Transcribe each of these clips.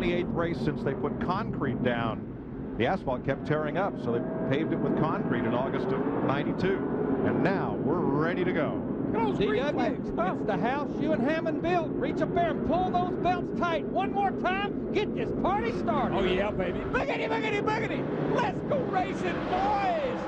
28th race since they put concrete down. The asphalt kept tearing up, so they paved it with concrete in August of '92. And now we're ready to go. DW, it's the house you and Hammond built. Reach up there and pull those belts tight. One more time, get this party started. Oh, yeah, baby. Boogity, boogity, boogity. Let's go racing, boys.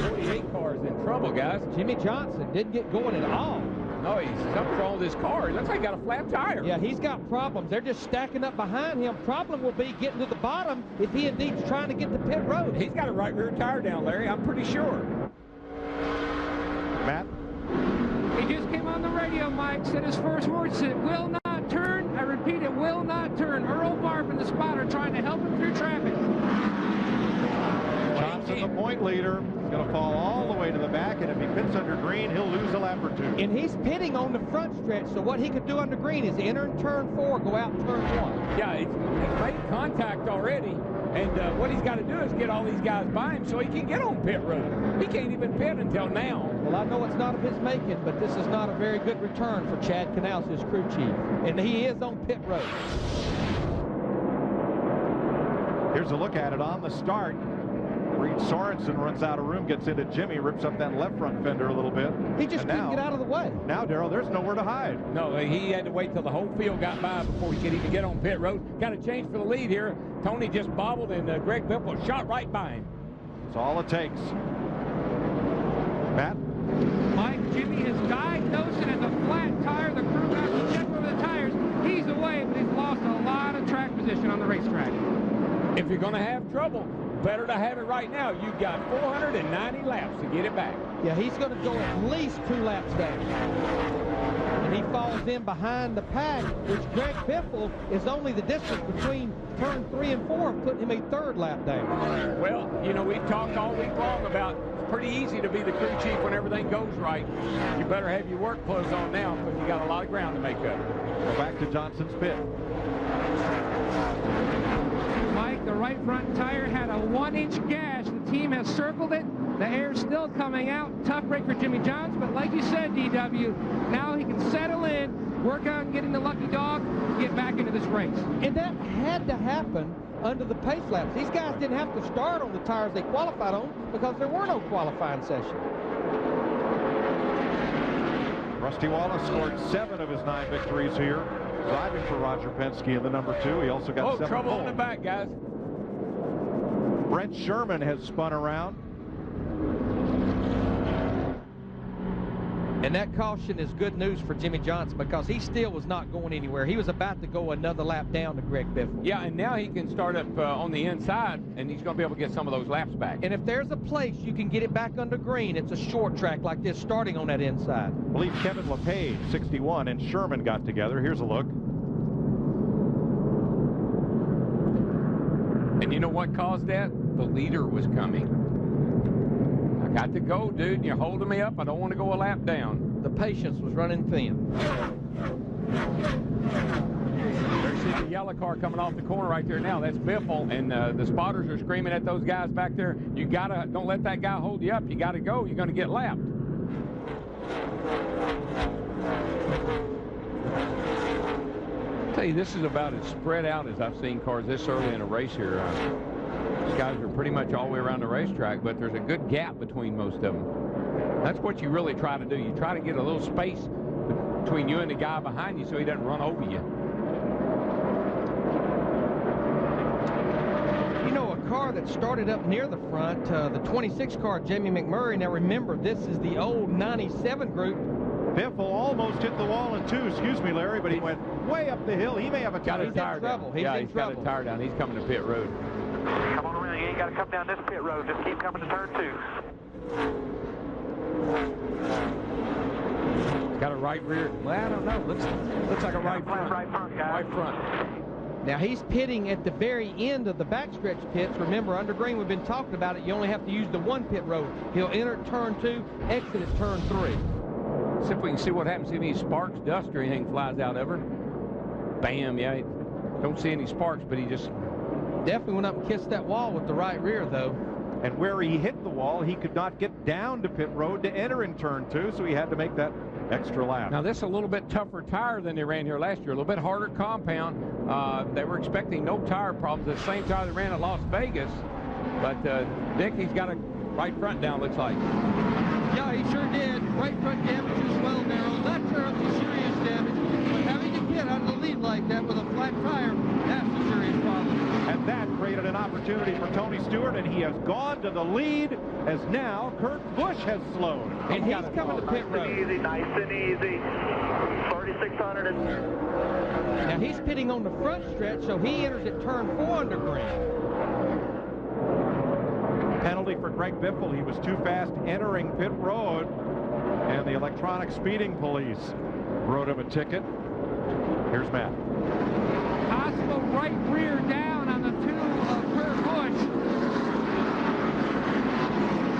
48 cars in trouble, guys. Jimmy Johnson didn't get going at all. No, he's something's wrong with his car. It looks like he got a flat tire. Yeah, he's got problems. They're just stacking up behind him. Problem will be getting to the bottom if he indeed is trying to get to pit road. He's got a right rear tire down, Larry. I'm pretty sure. Matt? He just came on the radio, Mike, said his first words, said, will not turn. I repeat, it will not turn. Earl Barb and the spotter trying to help him through traffic. Johnson, the point leader, is going to fall all the way to the back, and if he pits under green, he'll lose a lap or two. And he's pitting on the front stretch, so what he could do under green is enter in turn 4, go out in turn 1. Yeah, he's made contact already, and what he's got to do is get all these guys by him so he can get on pit road. He can't even pit until now. Well, I know it's not of his making, but this is not a very good return for Chad Canals, his crew chief, and he is on pit road. Here's a look at it on the start. Reed Sorensen runs out of room, gets into Jimmy, rips up that left front fender a little bit. He just couldn't get out of the way. Now, Darrell, there's nowhere to hide. No, he had to wait till the whole field got by before he could even get on pit road. Got a change for the lead here. Tony just bobbled, and Greg Biffle shot right by him. That's all it takes. Matt? Mike, Jimmy has diagnosed it as a flat tire. The crew got to check over the tires. He's away, but he's lost a lot of track position on the racetrack. If you're going to have trouble, better to have it right now. You've got 490 laps to get it back. Yeah, he's going to go at least 2 laps down. And he falls in behind the pack, which Greg Biffle is only the distance between turn 3 and 4, putting him a 3rd lap down. Well, you know, we've talked all week long about it's pretty easy to be the crew chief when everything goes right. You better have your work clothes on now because you got a lot of ground to make up. Go back to Johnson's pit. Mike, the right front tire had a 1-inch gash. The team has circled it. The air's still coming out. Tough break for Jimmy Johnson, but like you said, DW, now he can settle in, work on getting the lucky dog, get back into this race. And that had to happen under the pace laps. These guys didn't have to start on the tires they qualified on because there were no qualifying session. Rusty Wallace scored 7 of his 9 victories here, driving for Roger Penske in the number 2. He also got 7 trouble poles. in the back, guys. Brent Sherman has spun around. And that caution is good news for Jimmy Johnson because he still was not going anywhere. He was about to go another lap down to Greg Biffle. Yeah, and now he can start up on the inside, and he's going to be able to get some of those laps back. And if there's a place you can get it back under green, it's a short track like this starting on that inside. I believe Kevin LePage, 61, and Sherman got together. Here's a look. And you know what caused that? The leader was coming. I got to go, dude. You're holding me up. I don't want to go a lap down. The patience was running thin. There's the yellow car coming off the corner right there now. That's Biffle, and the spotters are screaming at those guys back there. You gotta, don't let that guy hold you up. You gotta go. You're gonna get lapped. I'll tell you, this is about as spread out as I've seen cars this early in a race here. These guys are pretty much all the way around the racetrack, but there's a good gap between most of them. That's what you really try to do. You try to get a little space between you and the guy behind you so he doesn't run over you. You know, a car that started up near the front, the 26 car, Jamie McMurray. Now remember, this is the old 97 group. Biffle almost hit the wall in 2, excuse me, Larry, but he went way up the hill. He may have a tire. He's in trouble. He's in got a tire down. He's coming to pit road. Come on around. You ain't got to come down this pit road. Just keep coming to turn 2. He's got a right rear. Well, I don't know. Looks like a right front. Right front, guys. Right front. Now he's pitting at the very end of the backstretch pits. Remember, under green, we've been talking about it. You only have to use the 1 pit road. He'll enter turn 2, exit at turn 3. See if we can see what happens. See if any sparks, dust, or anything flies out of her. Bam, yeah. Don't see any sparks, but he just... Definitely went up and kissed that wall with the right rear, though. and where he hit the wall, he could not get down to pit road to enter in turn 2, so he had to make that extra lap. Now, this is a little bit tougher tire than they ran here last year, a little bit harder compound. They were expecting no tire problems. The same tire they ran at Las Vegas, but Dick, he's got a right front down, looks like. Yeah, he sure did. Right front damage as well, Darrell. Not sure of the serious damage, but having to get out of the lead like that with a flat tire, that's a serious problem. And that created an opportunity for Tony Stewart, and he has gone to the lead as now Kurt Busch has slowed. And he's coming to pit road. Nice and easy. 3,600 and... Now he's pitting on the front stretch, so he enters at turn 4 under green. Penalty for Greg Biffle. He was too fast entering pit road, and the electronic speeding police wrote him a ticket. Here's Matt. Possible right rear down on the 2 of Kurt Busch.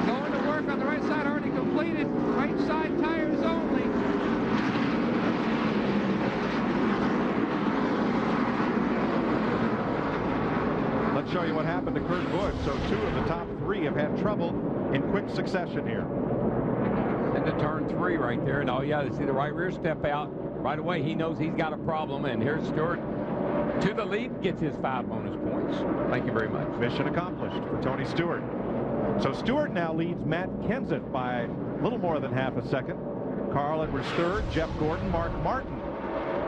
Going to work on the right side, already completed. Right side tires only. Let's show you what happened to Kurt Busch. So 2 of the top 3 have had trouble in quick succession here. Into turn 3 right there, and oh yeah, they see the right rear step out. Right away, he knows he's got a problem, and here's Stewart to the lead, gets his 5 bonus points. Thank you very much. Mission accomplished for Tony Stewart. So Stewart now leads Matt Kenseth by a little more than half a second. Carl Edwards third, Jeff Gordon, Mark Martin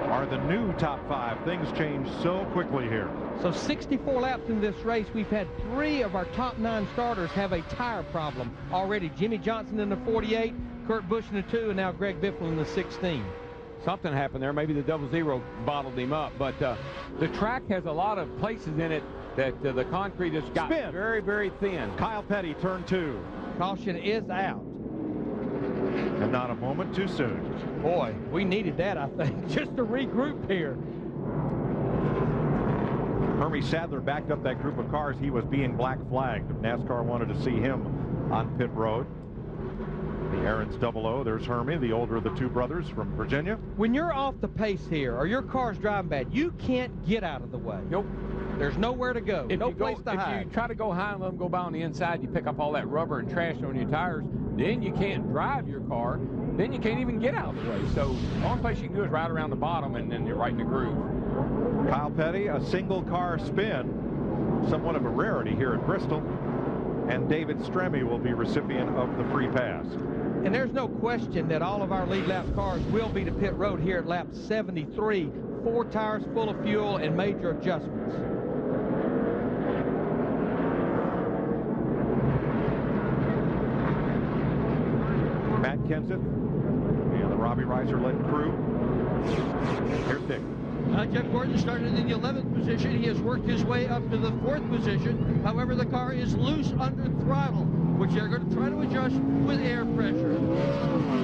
are the new top 5. Things change so quickly here. So 64 laps in this race, we've had 3 of our top 9 starters have a tire problem already. Jimmy Johnson in the 48, Kurt Busch in the 2, and now Greg Biffle in the 16. Something happened there. Maybe the 00 bottled him up, but the track has a lot of places in it that the concrete has got very, very thin. Kyle Petty, turn 2. Caution is out. And not a moment too soon. Boy, we needed that, I think, just to regroup here. Hermie Sadler backed up that group of cars. He was being black flagged. NASCAR wanted to see him on pit road. The Aaron's 00, there's Hermie, the older of the 2 brothers from Virginia. When you're off the pace here, or your car's driving bad, you can't get out of the way. Nope. There's nowhere to go. No place to hide. If you try to go high and let them go by on the inside, you pick up all that rubber and trash on your tires. Then you can't drive your car. Then you can't even get out of the way. So the only place you can do is right around the bottom, and then you're right in the groove. Kyle Petty, a single car spin, somewhat of a rarity here at Bristol. And David Stremme will be recipient of the free pass. And there's no question that all of our lead lap cars will be to pit road here at lap 73. 4 tires full of fuel and major adjustments. Matt Kenseth and the Robbie Reiser-led crew. Here's Dick. Jeff Gordon started in the 11th position. He has worked his way up to the 4th position. However, the car is loose under throttle, which they're going to try to adjust with air pressure.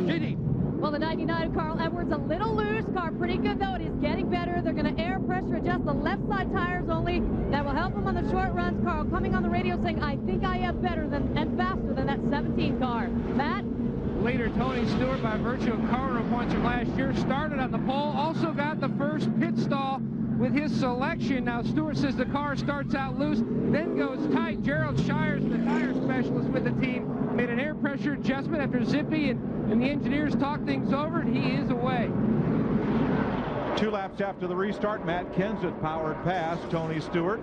J.D. Well, the 99 of Carl Edwards, a little loose. Car pretty good, though. It is getting better. They're going to air pressure adjust the left side tires only. That will help him on the short runs. Carl coming on the radio saying, I think I am better than and faster than that 17 car. Matt? Leader Tony Stewart, by virtue of car points from last year, started on the pole. Also got the first pit stall with his selection. Now Stewart says the car starts out loose, then goes tight. Gerald Shires, the tire specialist with the team, made an air pressure adjustment after Zippy and the engineers talked things over, and he is away. 2 laps after the restart, Matt Kenseth powered past Tony Stewart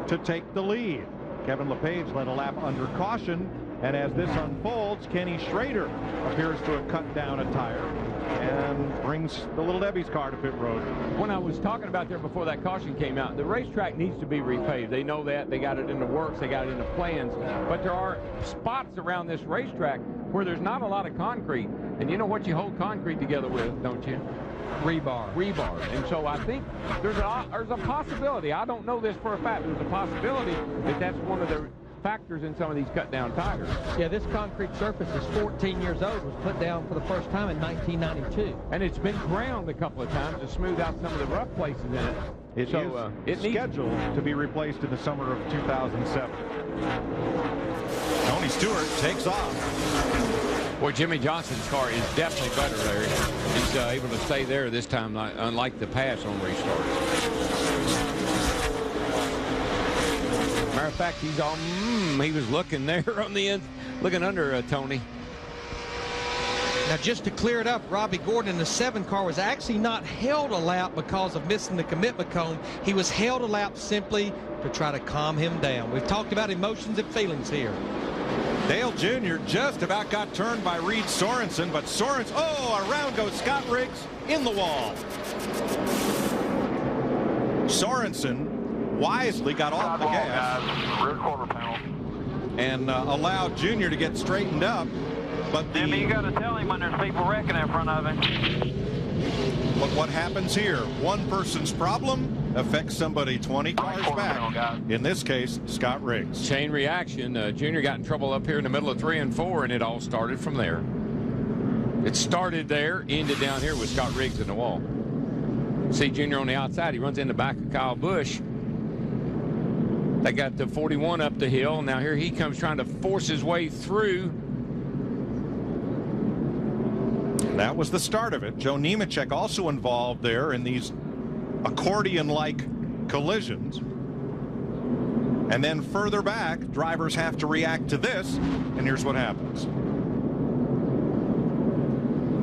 to take the lead. Kevin LePage led a lap under caution. And as this unfolds, Kenny Schrader appears to have cut down a tire and brings the Little Debbie's car to pit road. When I was talking about there before that caution came out, the racetrack needs to be repaved. They know that. They got it in the works. They got it in the plans. But there are spots around this racetrack where there's not a lot of concrete. And you know what you hold concrete together with, don't you? Rebar. Rebar. And so I think there's a possibility. I don't know this for a fact. There's a possibility that that's one of the factors in some of these cut down tires. Yeah, this concrete surface is 14 years old, was put down for the first time in 1992. And it's been ground a couple of times to smooth out some of the rough places in it. It is scheduled to be replaced in the summer of 2007. Tony Stewart takes off. Boy, Jimmy Johnson's car is definitely better there. He's able to stay there this time, unlike the pass on restart. matter of fact, he's all, he was looking there on the end, looking under Tony. Now, just to clear it up, Robbie Gordon in the 7 car was actually not held a lap because of missing the commitment cone. He was held a lap simply to try to calm him down. We've talked about emotions and feelings here. Dale Jr. just about got turned by Reed Sorensen, but Sorensen, around goes Scott Riggs in the wall. Sorensen wisely got off the gas. Rear quarter panel. And allowed Jr. to get straightened up. But Jimmy, you got to tell him when there's people wrecking in front of him. But what happens here? One person's problem affects somebody 20 cars back. In this case, Scott Riggs. Chain reaction. Junior got in trouble up here in the middle of 3 and 4, and it all started from there. It started there, ended down here with Scott Riggs in the wall. See Junior on the outside. He runs in the back of Kyle Busch. They got the 41 up the hill. Now here he comes trying to force his way through. That was the start of it. Joe Nemechek also involved there in these accordion-like collisions. And then further back, drivers have to react to this, and here's what happens.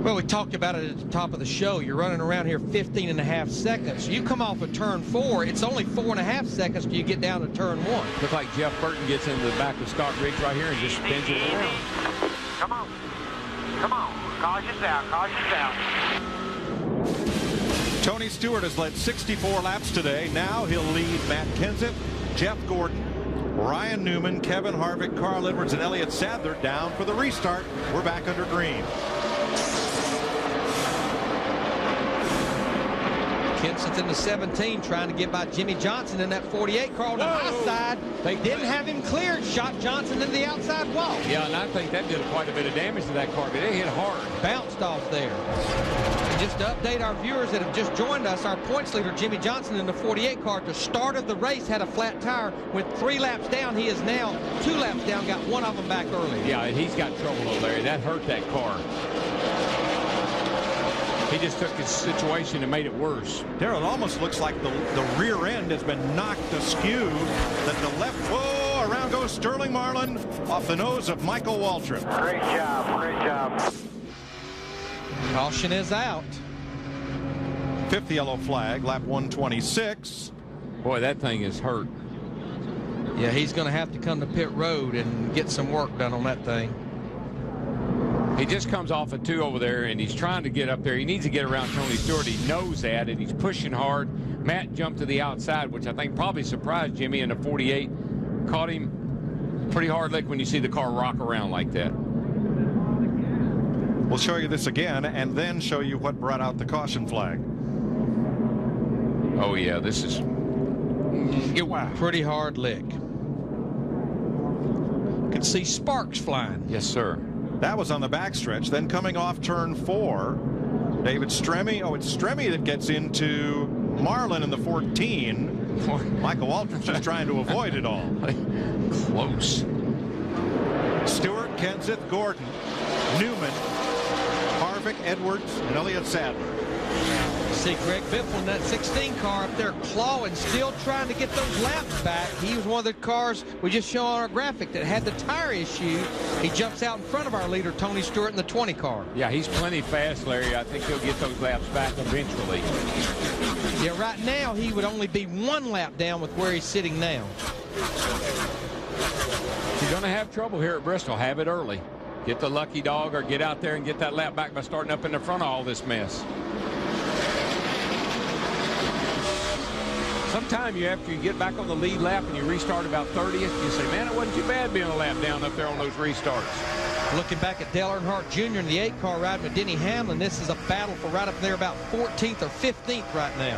Well, we talked about it at the top of the show. You're running around here 15.5 seconds. You come off of turn 4, it's only 4.5 seconds till you get down to turn 1. Looks like Jeff Burton gets into the back of Scott Riggs right here and just spins it around. Come on. Come on. Caution's out. Caution's out. Tony Stewart has led 64 laps today. Now he'll lead Matt Kenseth, Jeff Gordon, Ryan Newman, Kevin Harvick, Carl Edwards, and Elliott Sadler down for the restart. We're back under green. Kenseth in the 17 trying to get by Jimmy Johnson in that 48 car on the high side. They didn't have him cleared. Shot Johnson into the outside wall. Yeah, and I think that did quite a bit of damage to that car, but it hit hard. Bounced off there. And just to update our viewers that have just joined us, our points leader Jimmy Johnson in the 48 car at the start of the race had a flat tire. Went 3 laps down. He is now 2 laps down. Got one of them back early. Yeah, and he's got trouble over there. That hurt that car. He just took his situation and made it worse. Darrell, it almost looks like the rear end has been knocked askew. That the left, around goes Sterling Marlin off the nose of Michael Waltrip. Great job. Great job. Caution is out. 5th yellow flag, lap 126. Boy, that thing is hurt. Yeah, he's going to have to come to pit road and get some work done on that thing. He just comes off a 2 over there, and he's trying to get up there. He needs to get around Tony Stewart. He knows that, and he's pushing hard. Matt jumped to the outside, which I think probably surprised Jimmy in the 48. Caught him pretty hard lick when you see the car rock around like that. We'll show you this again and then show you what brought out the caution flag. Oh, yeah, this is... Wow. Pretty hard lick. Could see sparks flying. Yes, sir. That was on the backstretch. Then coming off turn 4, David Stremme. Oh, it's Stremme that gets into Marlin in the 14. Michael Waltrip's just trying to avoid it all. Close. Stewart, Kenseth, Gordon, Newman, Harvick, Edwards, and Elliott Sadler. See Greg Biffle in that 16 car up there clawing, still trying to get those laps back. He was one of the cars we just show on our graphic that had the tire issue. He jumps out in front of our leader, Tony Stewart, in the 20 car. Yeah, he's plenty fast, Larry. I think he'll get those laps back eventually. Yeah, right now he would only be 1 lap down with where he's sitting now. You're going to have trouble here at Bristol. Have it early. Get the lucky dog or get out there and get that lap back by starting up in the front of all this mess. Sometime after you get back on the lead lap and you restart about 30th, you say, man, it wasn't too bad being a lap down up there on those restarts. Looking back at Dale Earnhardt Jr. in the 8 car riding with Denny Hamlin, this is a battle for right up there about 14th or 15th right now.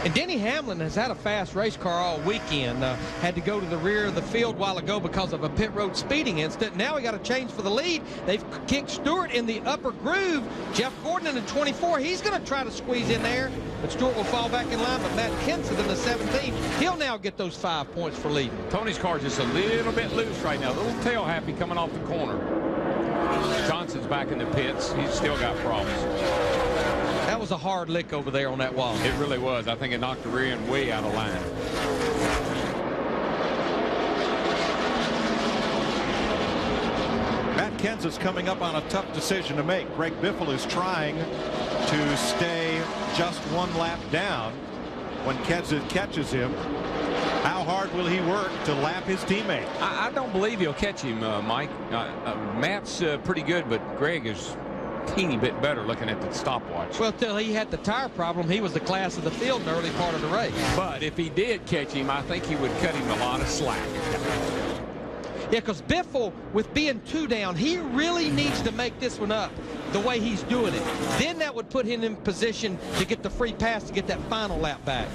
And Denny Hamlin has had a fast race car all weekend. Had to go to the rear of the field a while ago because of a pit road speeding incident. Now he got a change for the lead. They've kicked Stewart in the upper groove. Jeff Gordon in the 24. He's going to try to squeeze in there, but Stewart will fall back in line. But Matt Kenseth in the 17, he'll now get those 5 points for leading. Tony's car just a little bit loose right now. A little tail happy coming off the corner. Johnson's back in the pits. He's still got problems. That was a hard lick over there on that wall. It really was. I think it knocked the rear end way out of line. Matt Kenseth's coming up on a tough decision to make. Greg Biffle is trying to stay just one lap down when Kenseth catches him. How hard will he work to lap his teammate? I don't believe he'll catch him, Mike. Matt's pretty good, but Greg is a teeny bit better looking at the stopwatch. Well, till he had the tire problem, he was the class of the field in the early part of the race. But if he did catch him, I think he would cut him a lot of slack. Yeah, because Biffle, with being 2 down, he really needs to make this one up the way he's doing it. Then that would put him in position to get the free pass to get that final lap back.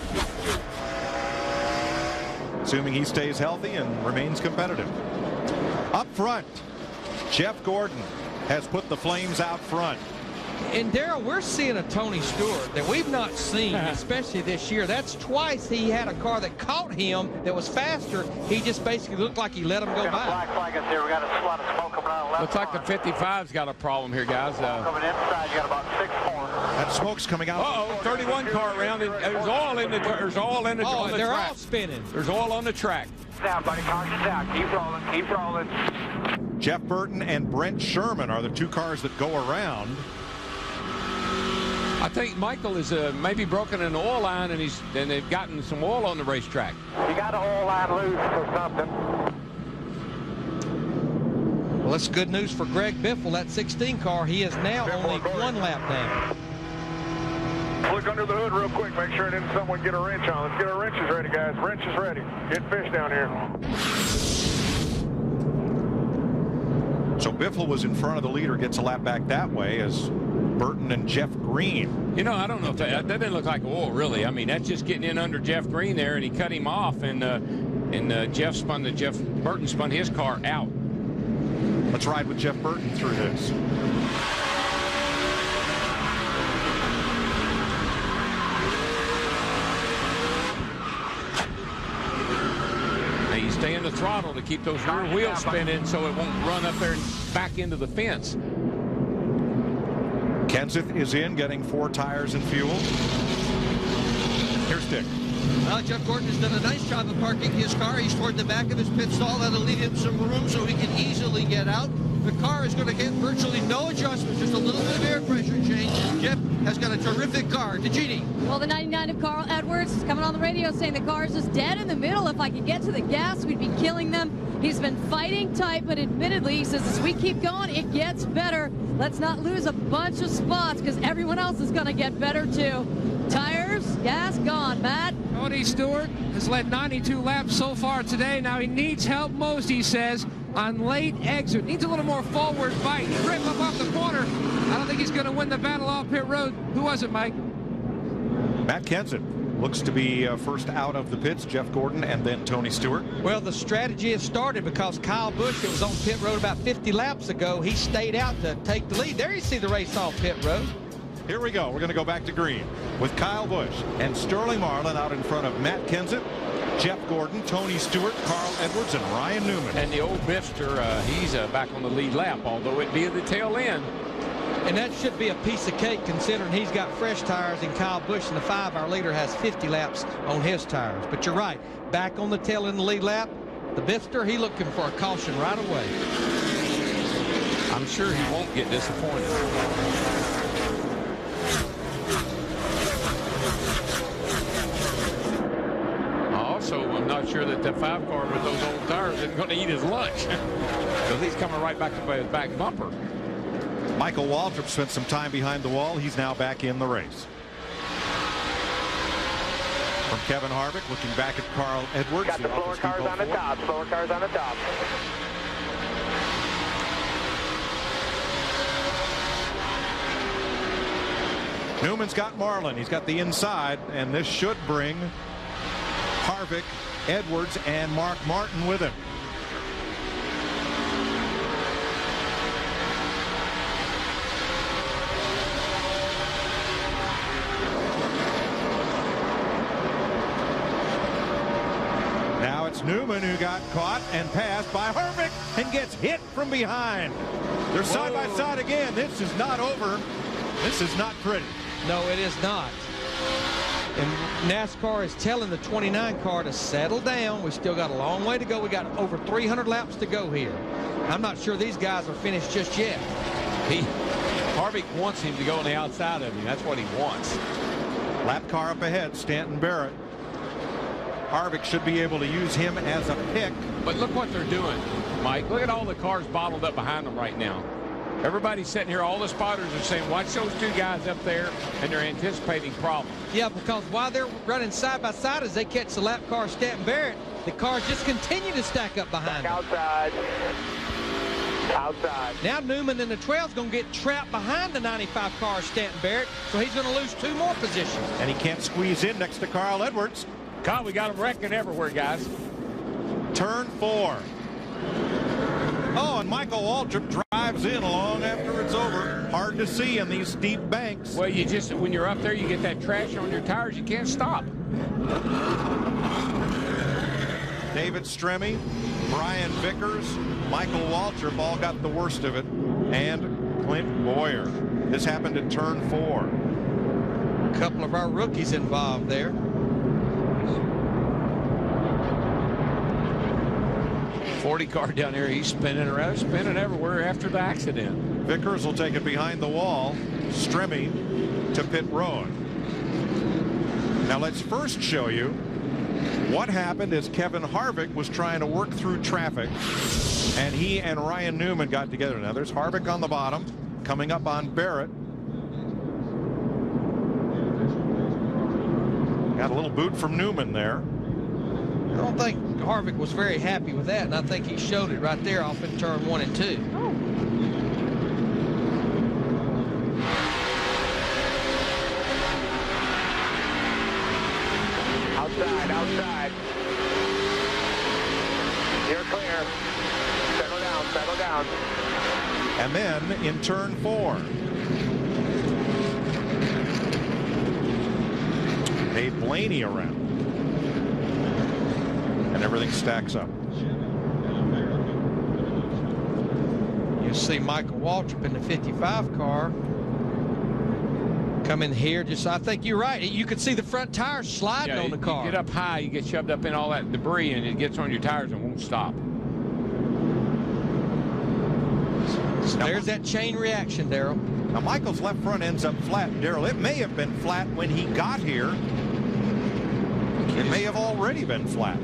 Assuming he stays healthy and remains competitive. Up front, Jeff Gordon has put the flames out front. And Darrell, we're seeing a Tony Stewart that we've not seen, especially this year. That's twice he had a car that caught him that was faster. He just basically looked like he let him go by. Black flag is here. We got a lot of smoke coming out of left. Looks like the 55's got a problem here, guys. Coming inside, you got about 6 more. That smoke's coming out. Uh-oh, 31 car around. There's oil in the on the they're track. all spinning. There's oil on the track. Down, buddy. Caution down. Keep rolling. Keep rolling. Jeff Burton and Brent Sherman are the 2 cars that go around. I think Michael is maybe broken an oil line, and they've gotten some oil on the racetrack. You got an oil line loose or something. Well, that's good news for Greg Biffle. That 16 car, he is now only 1 lap down. Look under the hood real quick. Make sure didn't someone get a wrench on. Let's get our wrenches ready, guys. Wrench is ready. Get fish down here. So Biffle was in front of the leader, gets a lap back that way as Burton and Jeff Green. You know, I don't know if that didn't look like oil, really. I mean, that's just getting in under Jeff Green there, and he cut him off, and Jeff Burton spun his car out. Let's ride with Jeff Burton through this. You stay in the throttle to keep those rear wheels spinning so it won't run up there and back into the fence. Kenseth is in, getting 4 tires and fuel. Here's Dick. Well, Jeff Gordon has done a nice job of parking his car. He's toward the back of his pit stall. That'll leave him some room so he can easily get out. The car is going to get virtually no adjustments, just a little bit of air pressure change. Jeff has got a terrific car. DeGenie. Well, the 99 of Carl Edwards is coming on the radio saying the car's just dead in the middle. If I could get to the gas, we'd be killing them. He's been fighting tight, but admittedly, he says as we keep going, it gets better. Let's not lose a bunch of spots because everyone else is going to get better too. Tires, gas, gone. Matt? Tony Stewart has led 92 laps so far today. Now he needs help most, he says, on late exit. Needs a little more forward bite. Grip up off the corner. I don't think he's going to win the battle off pit road. Who was it, Mike? Matt Kenseth looks to be first out of the pits. Jeff Gordon and then Tony Stewart. Well, the strategy has started because Kyle Busch, that was on pit road about 50 laps ago, he stayed out to take the lead. There you see the race off pit road. Here we go. We're going to go back to green with Kyle Busch and Sterling Marlin out in front of Matt Kenseth, Jeff Gordon, Tony Stewart, Carl Edwards, and Ryan Newman. And the old Bifster, he's back on the lead lap, although it be at the tail end. And that should be a piece of cake considering he's got fresh tires and Kyle Busch in the 5-hour leader has 50 laps on his tires. But you're right, back on the tail end of the lead lap, the Bifster, he looking for a caution right away. I'm sure he won't get disappointed. Also, I'm not sure that the 5-car with those old tires isn't going to eat his lunch because he's coming right back up by his back bumper. Michael Waltrip spent some time behind the wall. He's now back in the race. From Kevin Harvick, looking back at Carl Edwards. Got the slower cars on the top. Slower cars on the top. Newman's got Marlin. He's got the inside, and this should bring Harvick, Edwards, and Mark Martin with him. Now it's Newman who got caught and passed by Harvick and gets hit from behind. They're side by side again. This is not over. This is not pretty. No, it is not. And NASCAR is telling the 29 car to settle down. We still got a long way to go. We got over 300 laps to go here. I'm not sure these guys are finished just yet. Harvick wants him to go on the outside of him. That's what he wants. Lap car up ahead, Stanton Barrett. Harvick should be able to use him as a pick. But look what they're doing, Mike. Look at all the cars bottled up behind them right now. Everybody's sitting here. All the spotters are saying, watch those two guys up there, and they're anticipating problems. Yeah, because while they're running side by side as they catch the lap car Stanton Barrett, the cars just continue to stack up behind them. Outside. Outside. Now Newman in the 12 is going to get trapped behind the 95 car Stanton Barrett, so he's going to lose 2 more positions. And he can't squeeze in next to Carl Edwards. God, we got them wrecking everywhere, guys. Turn 4. Oh, and Michael Waltrip drives in long after it's over. Hard to see in these steep banks. Well, you just, when you're up there, you get that trash on your tires. You can't stop. David Stremme, Brian Vickers, Michael Waltrip all got the worst of it. And Clint Boyer. This happened at turn 4. A couple of our rookies involved there. 40 car down here, he's spinning around, spinning everywhere after the accident. Vickers will take it behind the wall. Stremme to pit road. Now let's first show you what happened as Kevin Harvick was trying to work through traffic, and he and Ryan Newman got together. Now there's Harvick on the bottom, coming up on Barrett. Got a little boot from Newman there. I don't think Harvick was very happy with that, and I think he showed it right there off in turn 1 and 2. Outside, outside. You're clear. Settle down, settle down. And then in turn 4, Dave Blaney around. And everything stacks up. You see Michael Waltrip in the 55 car come in here. Just, I think you're right. You could see the front tires sliding on the car. You get up high, you get shoved up in all that debris, and it gets on your tires and won't stop. So there's that chain reaction, Darrell. Now Michael's left front ends up flat, Darrell. It may have been flat when he got here. It may have already been flat.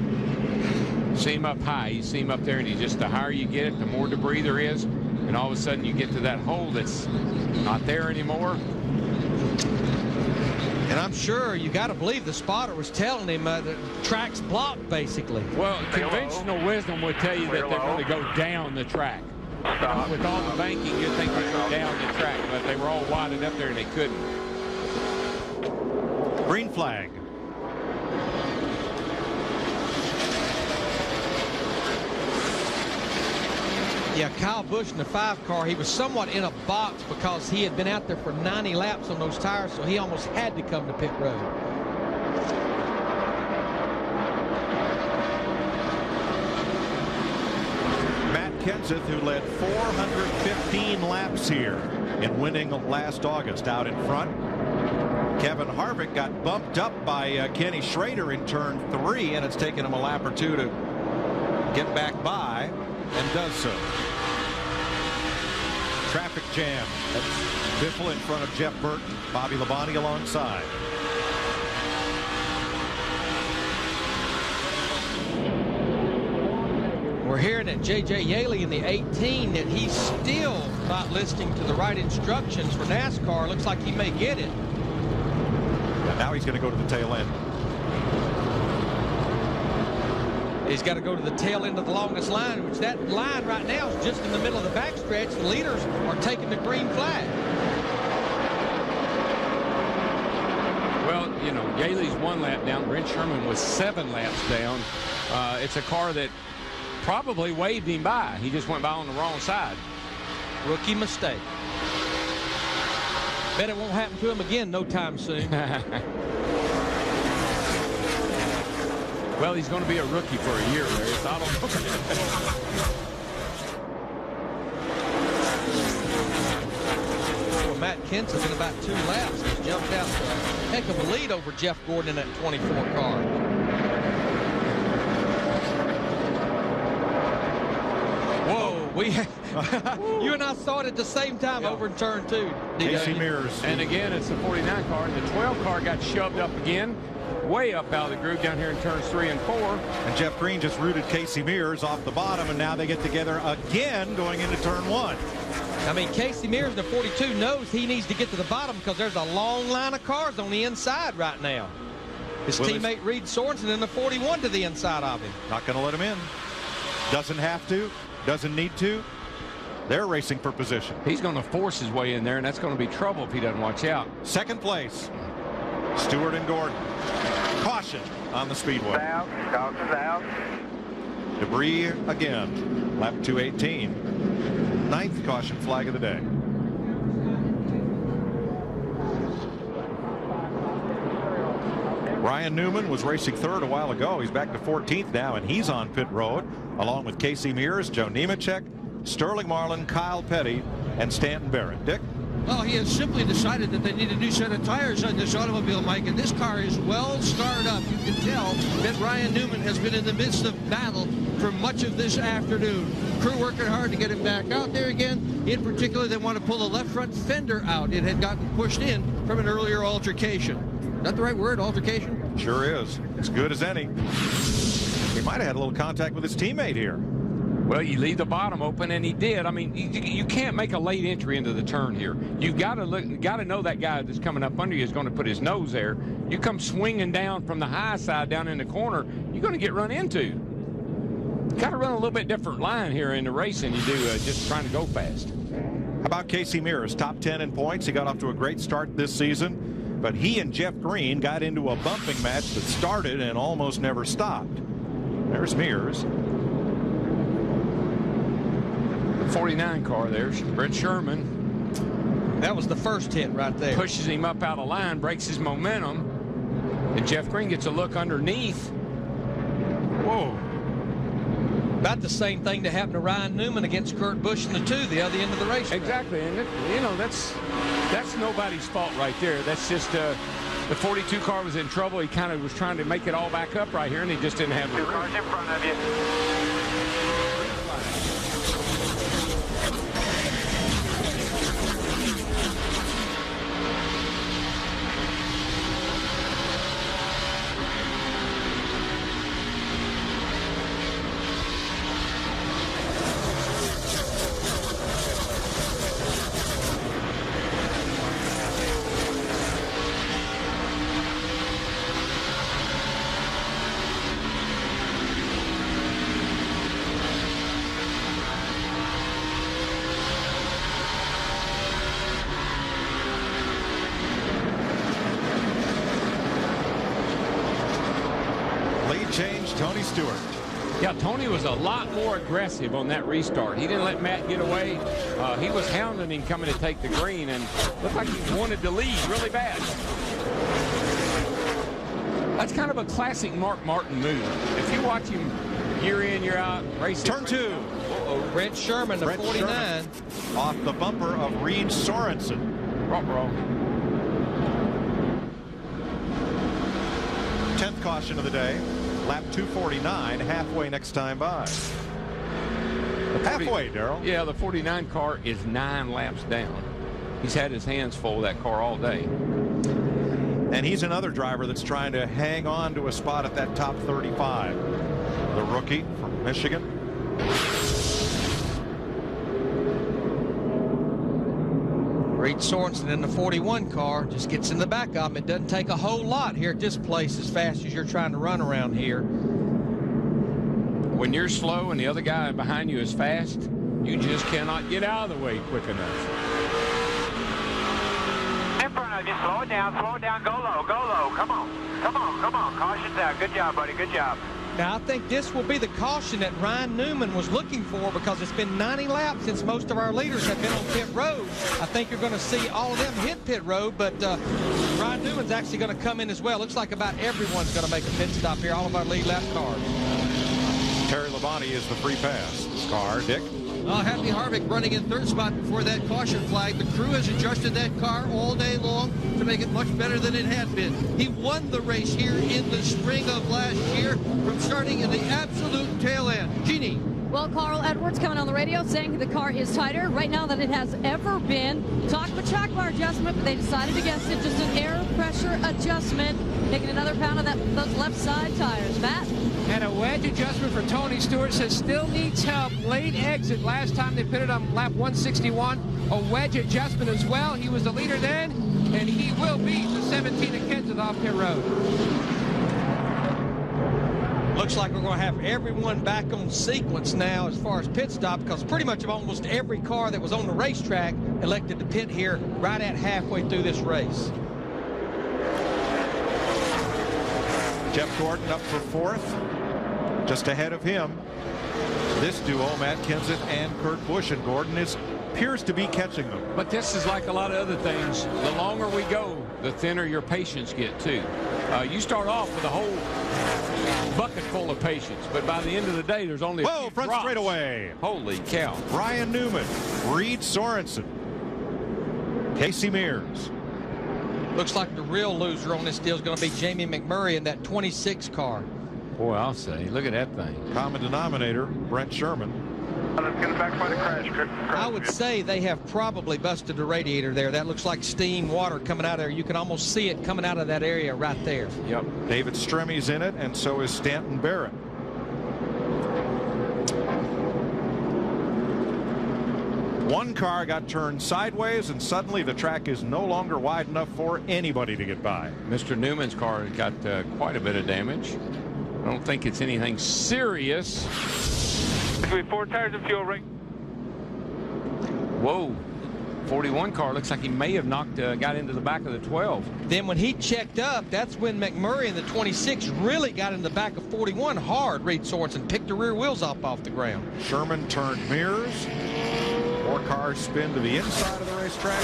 See him up high. You see him up there, and the higher you get it, the more debris there is. And all of a sudden you get to that hole that's not there anymore. And I'm sure you got to believe the spotter was telling him the track's blocked, basically. Well, conventional wisdom would tell you that they're going to go down the track. With all the banking, you'd think they'd go down the track, but they were all winded up there and they couldn't. Green flag. Yeah, Kyle Busch in the 5 car, he was somewhat in a box because he had been out there for 90 laps on those tires, so he almost had to come to pit road. Matt Kenseth, who led 415 laps here in winning last August, out in front. Kevin Harvick got bumped up by Kenny Schrader in turn 3, and it's taken him a lap or 2 to get back by, and does so. Traffic jam. That's Biffle in front of Jeff Burton. Bobby Labonte alongside. We're hearing that J.J. Yaley in the 18 that he's still not listening to the right instructions for NASCAR. Looks like he may get it. And now he's going to go to the tail end. He's got to go to the tail end of the longest line, which that line right now is just in the middle of the backstretch. The leaders are taking the green flag. Well, you know, Yaley's 1 lap down. Brent Sherman was 7 laps down. It's a car that probably waved him by. He just went by on the wrong side. Rookie mistake. Bet it won't happen to him again no time soon. Well, he's going to be a rookie for a year, Larry. So I don't know. Well, Matt Kenseth in about 2 laps. jumped out to a heck of a lead over Jeff Gordon in that 24 car. Whoa, you and I saw it at the same time over in turn 2. Casey Mears. And again, it's the 49 car, and the 12 car got shoved up again, way up out of the groove down here in turns 3 and 4. And Jeff Green just rooted Casey Mears off the bottom, and now they get together again going into turn 1. I mean, Casey Mears in the 42 knows he needs to get to the bottom because there's a long line of cars on the inside right now. His teammate Reed Sorensen in the 41 to the inside of him. Not going to let him in. Doesn't have to. Doesn't need to. They're racing for position. He's going to force his way in there, and that's going to be trouble if he doesn't watch out. Second place, Stewart and Gordon. Caution on the speedway. Out. Caution's out. Debris again. Lap 218. 9th caution flag of the day. Ryan Newman was racing third a while ago. He's back to 14th now, and he's on pit road, along with Casey Mears, Joe Nemechek, Sterling Marlin, Kyle Petty, and Stanton Barrett. Dick? Well, he has simply decided that they need a new set of tires on this automobile, Mike, and this car is well starred up. You can tell that Ryan Newman has been in the midst of battle for much of this afternoon. Crew working hard to get him back out there again. In particular, they want to pull the left front fender out. It had gotten pushed in from an earlier altercation. Is that the right word, altercation? Sure is. As good as any. He might have had a little contact with his teammate here. Well, you leave the bottom open, and he did. I mean, you can't make a late entry into the turn here. You've got to know that guy that's coming up under you is going to put his nose there. You come swinging down from the high side down in the corner, you're going to get run into. Got to run a little bit different line here in the race than you do just trying to go fast. How about Casey Mears? Top 10 in points. He got off to a great start this season, but he and Jeff Green got into a bumping match that started and almost never stopped. There's Mears. 49 car, there's Brett Sherman. That was the first hit right there. Pushes him up out of line, breaks his momentum, and Jeff Green gets a look underneath. Whoa. About the same thing that happened to Ryan Newman against Kurt Busch in the 2, the other end of the race. Exactly, and that's nobody's fault right there. That's just the 42 car was in trouble. He kind of was trying to make it all back up right here, and he just didn't have the room. 2 cars in front of you. Tony Stewart. Yeah, Tony was a lot more aggressive on that restart. He didn't let Matt get away. He was hounding him coming to take the green, and looked like he wanted to lead really bad. That's kind of a classic Mark Martin move. If you watch him year in, year out, racing. Turn 2. Brett Sherman, the 49. Sherman, off the bumper of Reed Sorensen. Ruh-roh. 10th caution of the day. Lap 249, halfway next time by. Halfway, Darrell. Yeah, the 49 car is 9 laps down. He's had his hands full of that car all day. And he's another driver that's trying to hang on to a spot at that top 35. The rookie from Michigan. Reed Sorensen in the 41 car just gets in the back of him. It doesn't take a whole lot here at this place as fast as you're trying to run around here. When you're slow and the other guy behind you is fast, you just cannot get out of the way quick enough. In front of you, slow it down, go low, go low. Come on, come on, come on. Caution's out. Good job, buddy, good job. Now, I think this will be the caution that Ryan Newman was looking for because it's been 90 laps since most of our leaders have been on pit road. I think you're going to see all of them hit pit road, but Ryan Newman's actually going to come in as well. Looks like about everyone's going to make a pit stop here, all of our lead lap cars. Terry Labonte is the free pass car. Dick? Happy Harvick running in third spot before that caution flag. The crew has adjusted that car all day long to make it much better than it had been. He won the race here in the spring of last year from starting in the absolute tail end. Jeannie. Well, Carl Edwards coming on the radio saying the car is tighter right now than it has ever been. Talked of a track bar adjustment, but they decided against it. Just an air pressure adjustment, taking another pound of those left side tires. Matt? And a wedge adjustment for Tony Stewart. Says still needs help. Late exit. Last time they pitted on lap 161. A wedge adjustment as well. He was the leader then, and he will beat the 17 of Kenseth off pit road. Looks like we're going to have everyone back on sequence now as far as pit stop, because pretty much almost every car that was on the racetrack elected to pit here right at halfway through this race. Jeff Gordon up for fourth. Just ahead of him, this duo, Matt Kenseth and Kurt Busch, and Gordon appears to be catching them. But this is like a lot of other things. The longer we go, the thinner your patience get too. You start off with a whole bucket full of patience, but by the end of the day, there's only a few front drops. straightaway. Holy cow. Ryan Newman, Reed Sorensen, Casey Mears. Looks like the real loser on this deal is going to be Jamie McMurray in that 26 car. Boy, I'll say, look at that thing. Common denominator, Brent Sherman. Let's get it back by the crash. I would say they have probably busted the radiator there. That looks like steam water coming out of there. You can almost see it coming out of that area right there. Yep. David Stremmy's in it, and so is Stanton Barrett. One car got turned sideways, and suddenly the track is no longer wide enough for anybody to get by. Mr. Newman's car got quite a bit of damage. I don't think it's anything serious. Between 4 tires and fuel ring. Whoa. 41 car looks like he may have got into the back of the 12. Then when he checked up, that's when McMurray in the 26 really got in the back of 41 hard. Reed Sorensen picked the rear wheels off the ground. Sherman turned Mears. More cars spin to the inside of the racetrack.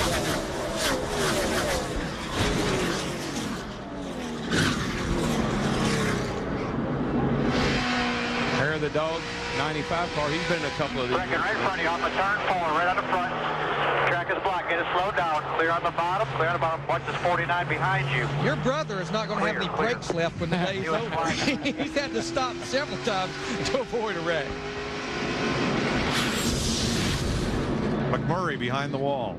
Hair of the dog, 95 car. He's been in a couple of these. Bracket right in front of you off the turn 4, right on the front. Track is blocked. Get it slowed down. Clear on the bottom. Clear on the bottom. Watch this 49 behind you. Your brother is not going to have any brakes left when the day's over. He's had to stop several times to avoid a wreck. McMurray behind the wall.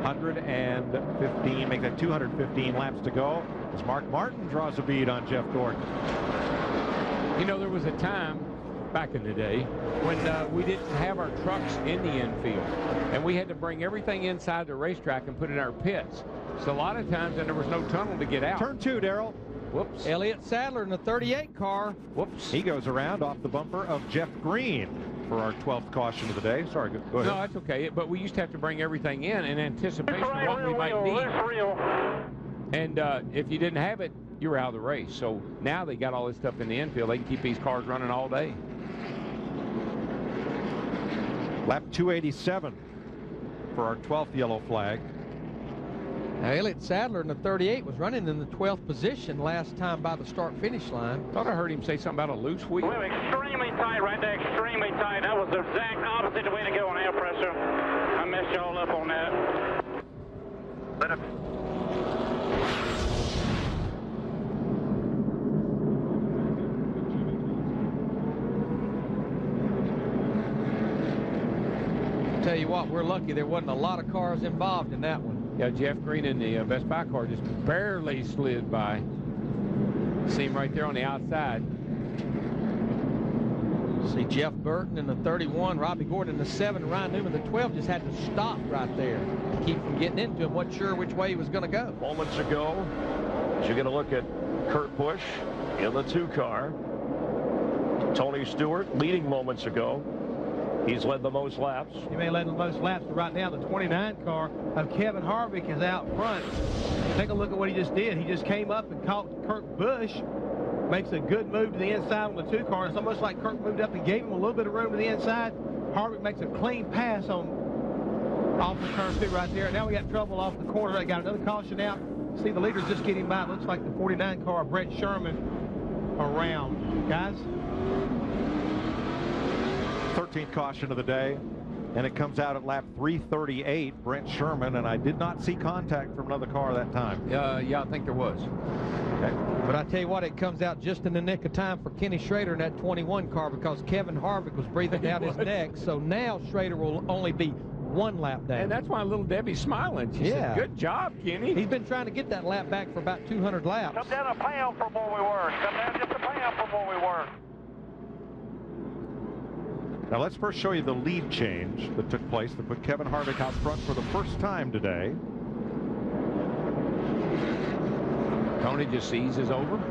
115, make that 215 laps to go as Mark Martin draws a bead on Jeff Gordon. You know, there was a time back in the day when we didn't have our trucks in the infield, and we had to bring everything inside the racetrack and put it in our pits. So a lot of times, and there was no tunnel to get out. Turn 2, Darrell. Whoops. Elliott Sadler in the 38 car. Whoops. He goes around off the bumper of Jeff Green for our 12th caution of the day. Sorry, go ahead. No, that's okay. But we used to have to bring everything in anticipation of what we might need. And if you didn't have it, you were out of the race. So now they got all this stuff in the infield. They can keep these cars running all day. Lap 287 for our 12th yellow flag. Now, Elliott Sadler in the 38 was running in the 12th position last time by the start-finish line. Thought I heard him say something about a loose wheel. Well, extremely tight right there, extremely tight. That was the exact opposite way to go on air pressure. I messed y'all up on that. Let him. Tell you what, we're lucky there wasn't a lot of cars involved in that one. Yeah, Jeff Green in the Best Buy car just barely slid by. See him right there on the outside. See Jeff Burton in the 31, Robbie Gordon in the 7, Ryan Newman in the 12 just had to stop right there to keep from getting into him. Wasn't sure which way he was going to go. Moments ago, as you're going to look at Kurt Busch in the 2 car. Tony Stewart leading moments ago. He's led the most laps. He may have led the most laps, but right now the 29 car of Kevin Harvick is out front. Take a look at what he just did. He just came up and caught Kurt Busch. Makes a good move to the inside on the 2 car. It's almost like Kurt moved up and gave him a little bit of room to the inside. Harvick makes a clean pass off the turn 2 right there. Now we got trouble off the corner. I got another caution out. See the leaders just getting by. It looks like the 49 car, Brett Sherman, around. Guys? 14th caution of the day, and it comes out at lap 338, Brent Sherman, and I did not see contact from another car that time. Yeah, I think there was. Okay. But I tell you what, it comes out just in the nick of time for Kenny Schrader in that 21 car, because Kevin Harvick was breathing down his neck. So now Schrader will only be 1 lap down. And that's why little Debbie's smiling. She said, good job, Kenny. He's been trying to get that lap back for about 200 laps. Come down a pound from where we were. Come down just a pound from where we were. Now let's first show you the lead change that took place that put Kevin Harvick out front for the first time today. Tony just seizes over.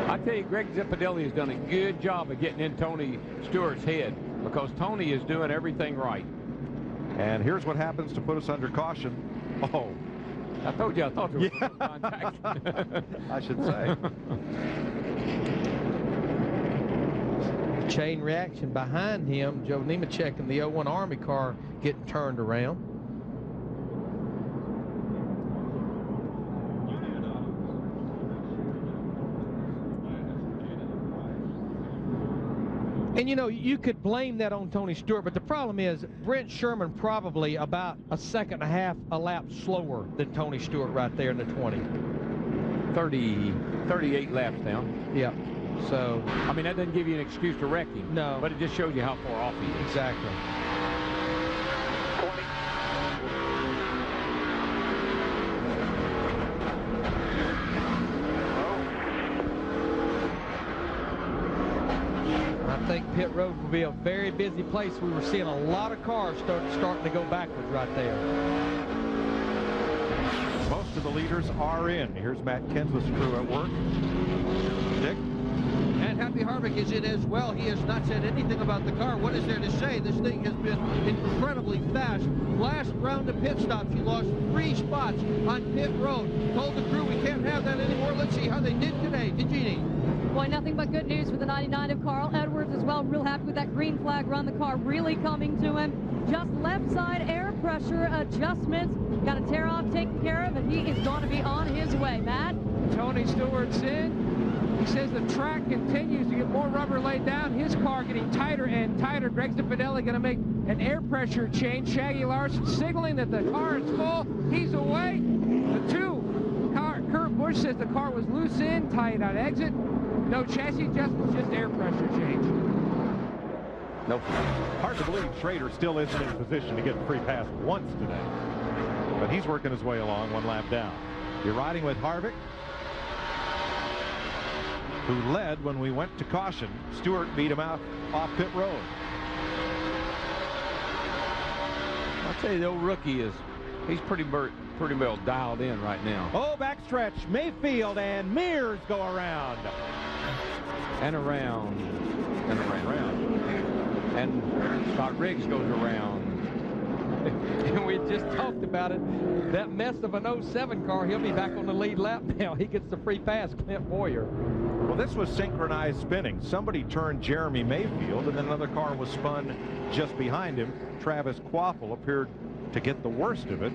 I tell you, Greg Zipadelli has done a good job of getting in Tony Stewart's head, because Tony is doing everything right. And here's what happens to put us under caution. Oh. I told you, I thought there was a little contact. I should say. Chain reaction behind him. Joe Nemechek in the 01 Army car getting turned around. And you know, you could blame that on Tony Stewart, but the problem is Brent Sherman probably about a second and a half a lap slower than Tony Stewart right there in the 20. 38 laps down. Yeah. So, I mean, that doesn't give you an excuse to wreck him. No. But it just shows you how far off he is. Exactly. 20. I think pit road will be a very busy place. We were seeing a lot of cars starting to go backwards right there. Most of the leaders are in. Here's Matt Kenseth's crew at work. Dick? And Happy Harvick is in as well. He has not said anything about the car. What is there to say? This thing has been incredibly fast. Last round of pit stops, he lost 3 spots on pit road. Told the crew we can't have that anymore. Let's see how they did today. Jeannie? Boy, nothing but good news for the 99 of Carl Edwards as well. Real happy with that green flag run. The car really coming to him. Just left side air pressure adjustments. Got a tear off taken care of, and he is going to be on his way. Matt? Tony Stewart's in. He says the track continues to get more rubber laid down. His car getting tighter and tighter. Greg Zipadelli going to make an air pressure change. Shaggy Larson signaling that the car is full. He's away. The Kurt Busch says the car was loose in, tight on exit. No chassis adjustments, just air pressure change. Nope. Hard to believe Schrader still isn't in position to get a free pass once today. But he's working his way along 1 lap down. You're riding with Harvick, who led when we went to caution. Stewart beat him out off pit road. I'll tell you, the old rookie he's pretty well dialed in right now. Oh, backstretch. Mayfield and Mears go around. And around. And around. And Scott Riggs goes around. And we just talked about it. That mess of an 07 car, he'll be back on the lead lap now. He gets the free pass, Clint Boyer. Well, this was synchronized spinning. Somebody turned Jeremy Mayfield, and then another car was spun just behind him. Travis Quaffle appeared to get the worst of it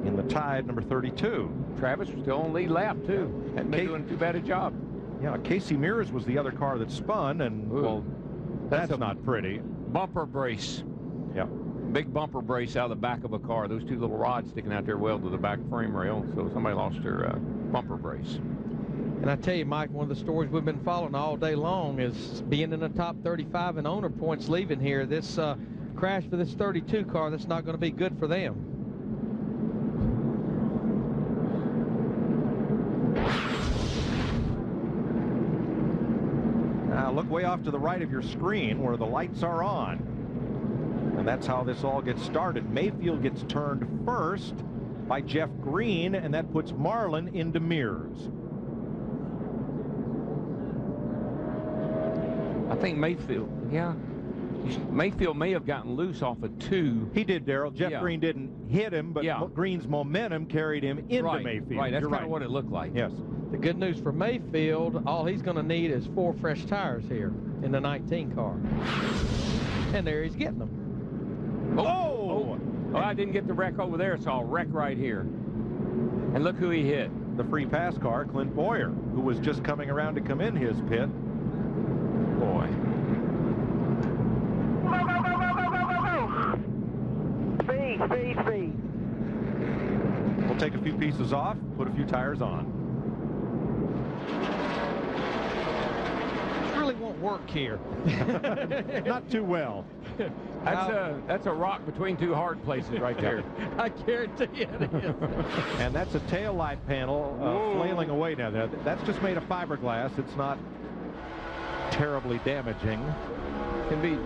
in the tied number 32. Travis was still on lead lap, too. Hadn't been doing too bad a job. Yeah, Casey Mears was the other car that spun, and, well, that's not pretty. Bumper brace. Yeah. Big bumper brace out of the back of a car. Those 2 little rods sticking out there welded to the back frame rail, so somebody lost their bumper brace. And I tell you, Mike, one of the stories we've been following all day long is being in the top 35 in owner points leaving here. This crash for this 32 car, that's not going to be good for them. Now look way off to the right of your screen where the lights are on. And that's how this all gets started. Mayfield gets turned first by Jeff Green, and that puts Marlin into Mears. I think Mayfield may have gotten loose off of 2. He did, Darrell. Jeff Green didn't hit him, but Green's momentum carried him into Mayfield. Right, that's kind of what it looked like. Yes. The good news for Mayfield, all he's going to need is 4 fresh tires here in the 19 car. And there he's getting them. Oh, I didn't get the wreck over there, so I'll wreck right here. And look who he hit. The free pass car, Clint Boyer, who was just coming around to come in his pit. Boy. Go, go, go! Speed. We'll take a few pieces off, put a few tires on. This really won't work here. Not too well. That's a rock between two hard places right there. I guarantee it is. And that's a tail light panel flailing away now. That's just made of fiberglass. It's not terribly damaging. Can be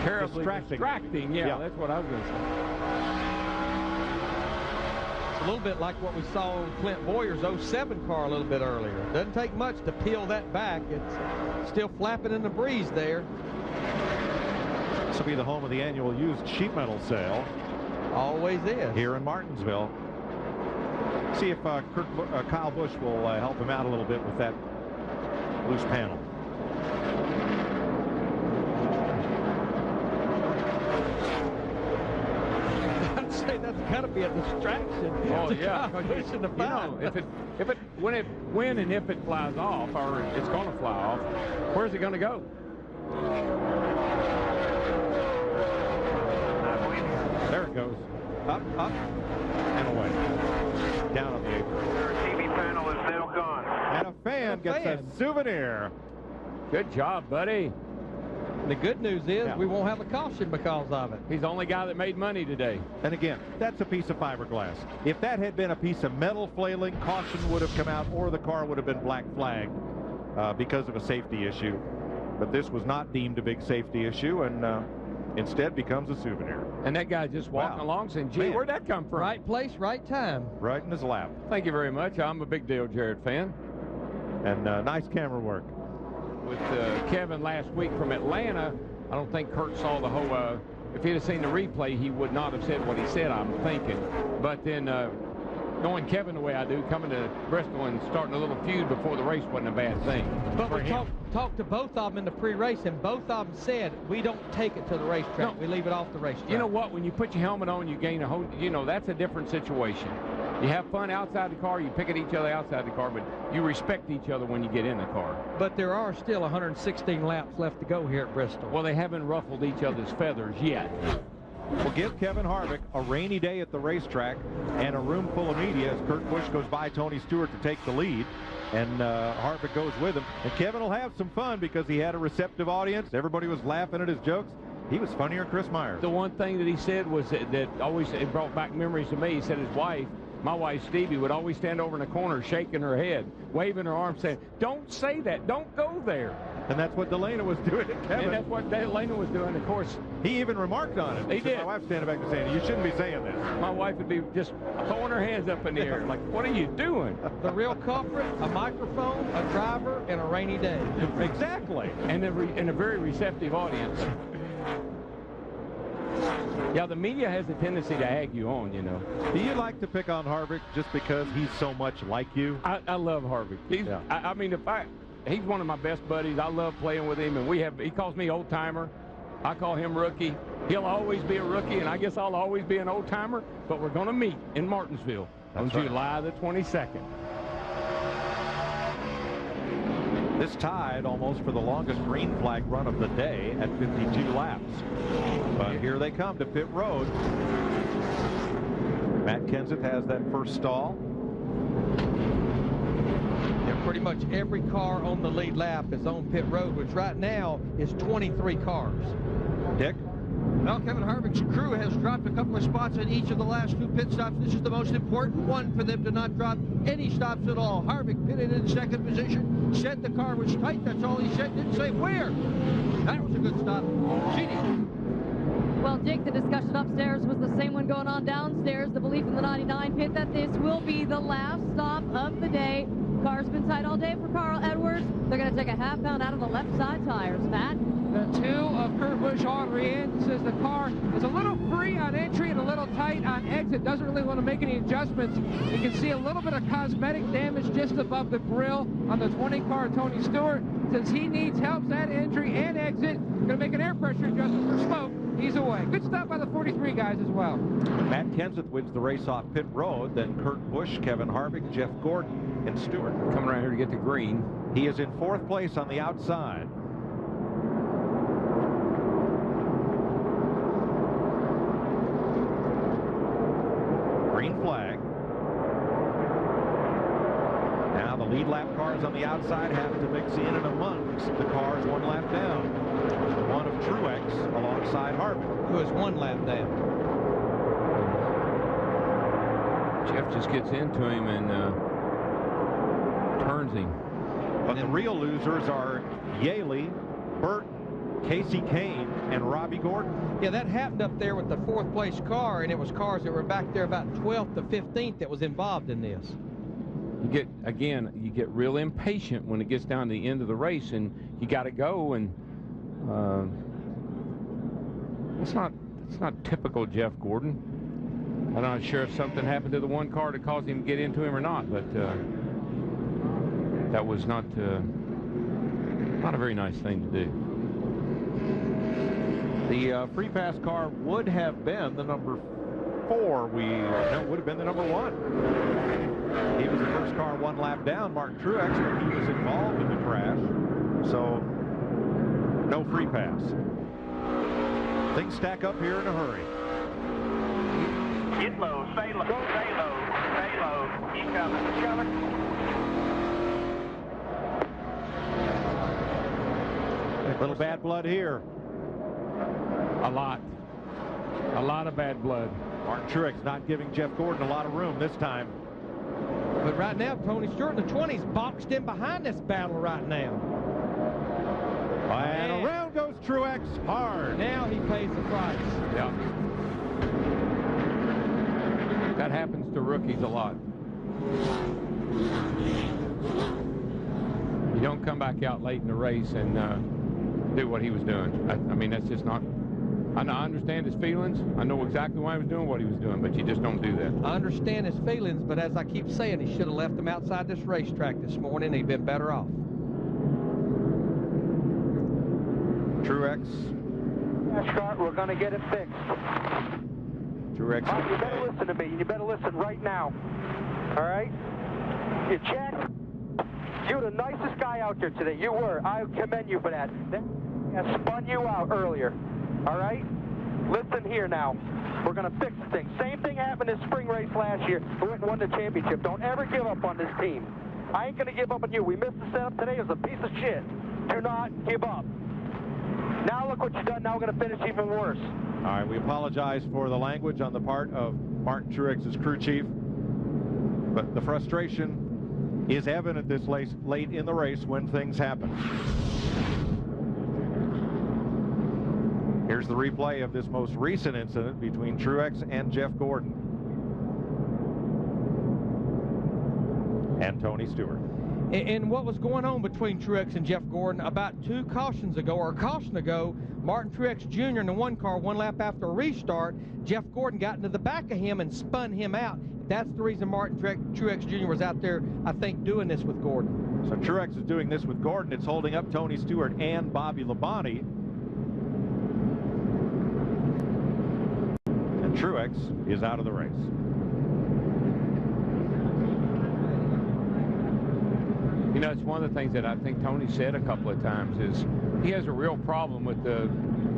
terribly distracting. Yeah, that's what I was going to say. It's a little bit like what we saw on Clint Boyer's 07 car a little bit earlier. It doesn't take much to peel that back. It's still flapping in the breeze there. This will be the home of the annual used sheet metal sale. Always is. Here in Martinsville. See if Kyle Busch will help him out a little bit with that loose panel. I'd say that's got to be a distraction. Oh yeah, pushing the know, when and if it flies off, or it's going to fly off, where's it going to go? There it goes. Up, and away. Down on the apron. Their TV panel is now gone. And a fan gets a souvenir. Good job, buddy. The good news is we won't have a caution because of it. He's the only guy that made money today. And again, that's a piece of fiberglass. If that had been a piece of metal flailing, caution would have come out or the car would have been black flagged because of a safety issue. But this was not deemed a big safety issue and instead becomes a souvenir. And that guy just walking along saying, gee, where'd that come from? Right place, right time. Right in his lap. Thank you very much. I'm a big Dale Jarrett fan. And nice camera work. With Kevin last week from Atlanta, I don't think Kurt saw the whole, if he'd have seen the replay, he would not have said what he said, I'm thinking. But then knowing Kevin the way I do, coming to Bristol and starting a little feud before the race wasn't a bad thing. But we talked to both of them in the pre-race, and both of them said, we don't take it to the racetrack. No. We leave it off the racetrack. You know what? When you put your helmet on, you gain a whole, that's a different situation. You have fun outside the car, you pick at each other outside the car, but you respect each other when you get in the car. But there are still 116 laps left to go here at Bristol. Well, they haven't ruffled each other's feathers yet. We'll give Kevin Harvick a rainy day at the racetrack and a room full of media as Kurt Busch goes by Tony Stewart to take the lead. And Harvick goes with him. And Kevin will have some fun because he had a receptive audience. Everybody was laughing at his jokes. He was funnier than Chris Myers. The one thing that he said was that always it brought back memories to me. He said his wife, my wife Stevie, would always stand over in the corner shaking her head, waving her arm, saying, don't say that, don't go there. And that's what Delana was doing to Kevin. And that's what Delana was doing, of course. He even remarked on it. He did. My wife's standing back and saying, you shouldn't be saying this. My wife would be just throwing her hands up in the air, like, what are you doing? The real culprit, a microphone, a driver, and a rainy day. Exactly. And a very receptive audience. Yeah, the media has a tendency to egg you on, Do you like to pick on Harvick just because he's so much like you? I love Harvick. I mean, he's one of my best buddies. I love playing with him, and he calls me old timer. I call him rookie. He'll always be a rookie, and I guess I'll always be an old timer. But we're going to meet in Martinsville on July the 22nd. This tied almost for the longest green flag run of the day at 52 laps. But here they come to pit road. Matt Kenseth has that first stall. And pretty much every car on the lead lap is on pit road, which right now is 23 cars. Dick? Well, Kevin Harvick's crew has dropped a couple of spots in each of the last two pit stops. This is the most important one for them to not drop any stops at all. Harvick pitted in second position, said the car was tight. That's all he said. Didn't say where. That was a good stop. Genie. Well, Dick, the discussion upstairs was the same one going on downstairs. The belief in the 99 pit that this will be the last stop of the day. Car's been tight all day for Carl Edwards. They're going to take a half pound out of the left side tires. Matt? The two of Kurt Busch on re-in says the car is a little free on entry and a little tight on exit. Doesn't really want to make any adjustments. You can see a little bit of cosmetic damage just above the grill on the 20 car Tony Stewart. Says he needs help at entry and exit. Going to make an air pressure adjustment for smoke. He's away. Good stop by the 43 guys as well. Matt Kenseth wins the race off pit road. Then Kurt Busch, Kevin Harvick, Jeff Gordon, and Stewart. Coming around here to get the green. He is in fourth place on the outside. green flag. Now the lead lap cars on the outside have to mix in and amongst the cars one lap down. One of Truex alongside Harvick, who is one lap down. Jeff just gets into him and turns him. But the real losers are Yaley, Burton, Casey Kane, and Robbie Gordon. Yeah, that happened up there with the fourth place car, and it was cars that were back there about 12th to 15th that was involved in this. You get real impatient when it gets down to the end of the race, and you got to go, and it's not typical Jeff Gordon. I'm not sure if something happened to the one car to cause him to get into him or not, but that was not a very nice thing to do. The free pass car would have been the number 4. No, it would have been the number 1. He was the first car one lap down, Martin Truex, but he was involved in the crash. So, no free pass. Things stack up here in a hurry. Get low, stay low, stay low, stay low. Keep coming, keep coming. A little bad blood here. A lot of bad blood. Martin Truex not giving Jeff Gordon a lot of room this time. But right now, Tony Stewart in the 20s boxed in behind this battle right now. And around goes Truex hard. Now he pays the price. Yeah. That happens to rookies a lot. You don't come back out late in the race and do what he was doing. I mean, that's just not... I understand his feelings. I know exactly why he was doing what he was doing, but you just don't do that. I understand his feelings, but as I keep saying, he should have left him outside this racetrack this morning. He'd been better off. Truex. Nascar, we're going to get it fixed. Truex. Mike, you better listen to me. You better listen right now. All right? You check. You're the nicest guy out there today. You were. I commend you for that. That spun you out earlier. All right? Listen here now. We're going to fix the thing. Same thing happened in spring race last year. We went and won the championship. Don't ever give up on this team. I ain't going to give up on you. We missed the setup today. It was a piece of shit. Do not give up. Now look what you've done. Now we're going to finish even worse. All right, we apologize for the language on the part of Martin Truex's crew chief. But the frustration is evident this late in the race when things happen. Here's the replay of this most recent incident between Truex and Jeff Gordon. And Tony Stewart. And what was going on between Truex and Jeff Gordon about 2 cautions ago, or a caution ago, Martin Truex Jr. in the one car, one lap after a restart, Jeff Gordon got into the back of him and spun him out. That's the reason Martin Truex Jr. was out there, I think, doing this with Gordon. So Truex is doing this with Gordon. It's holding up Tony Stewart and Bobby Labonte. And Truex is out of the race. You know, it's one of the things that I think Tony said a couple of times is he has a real problem with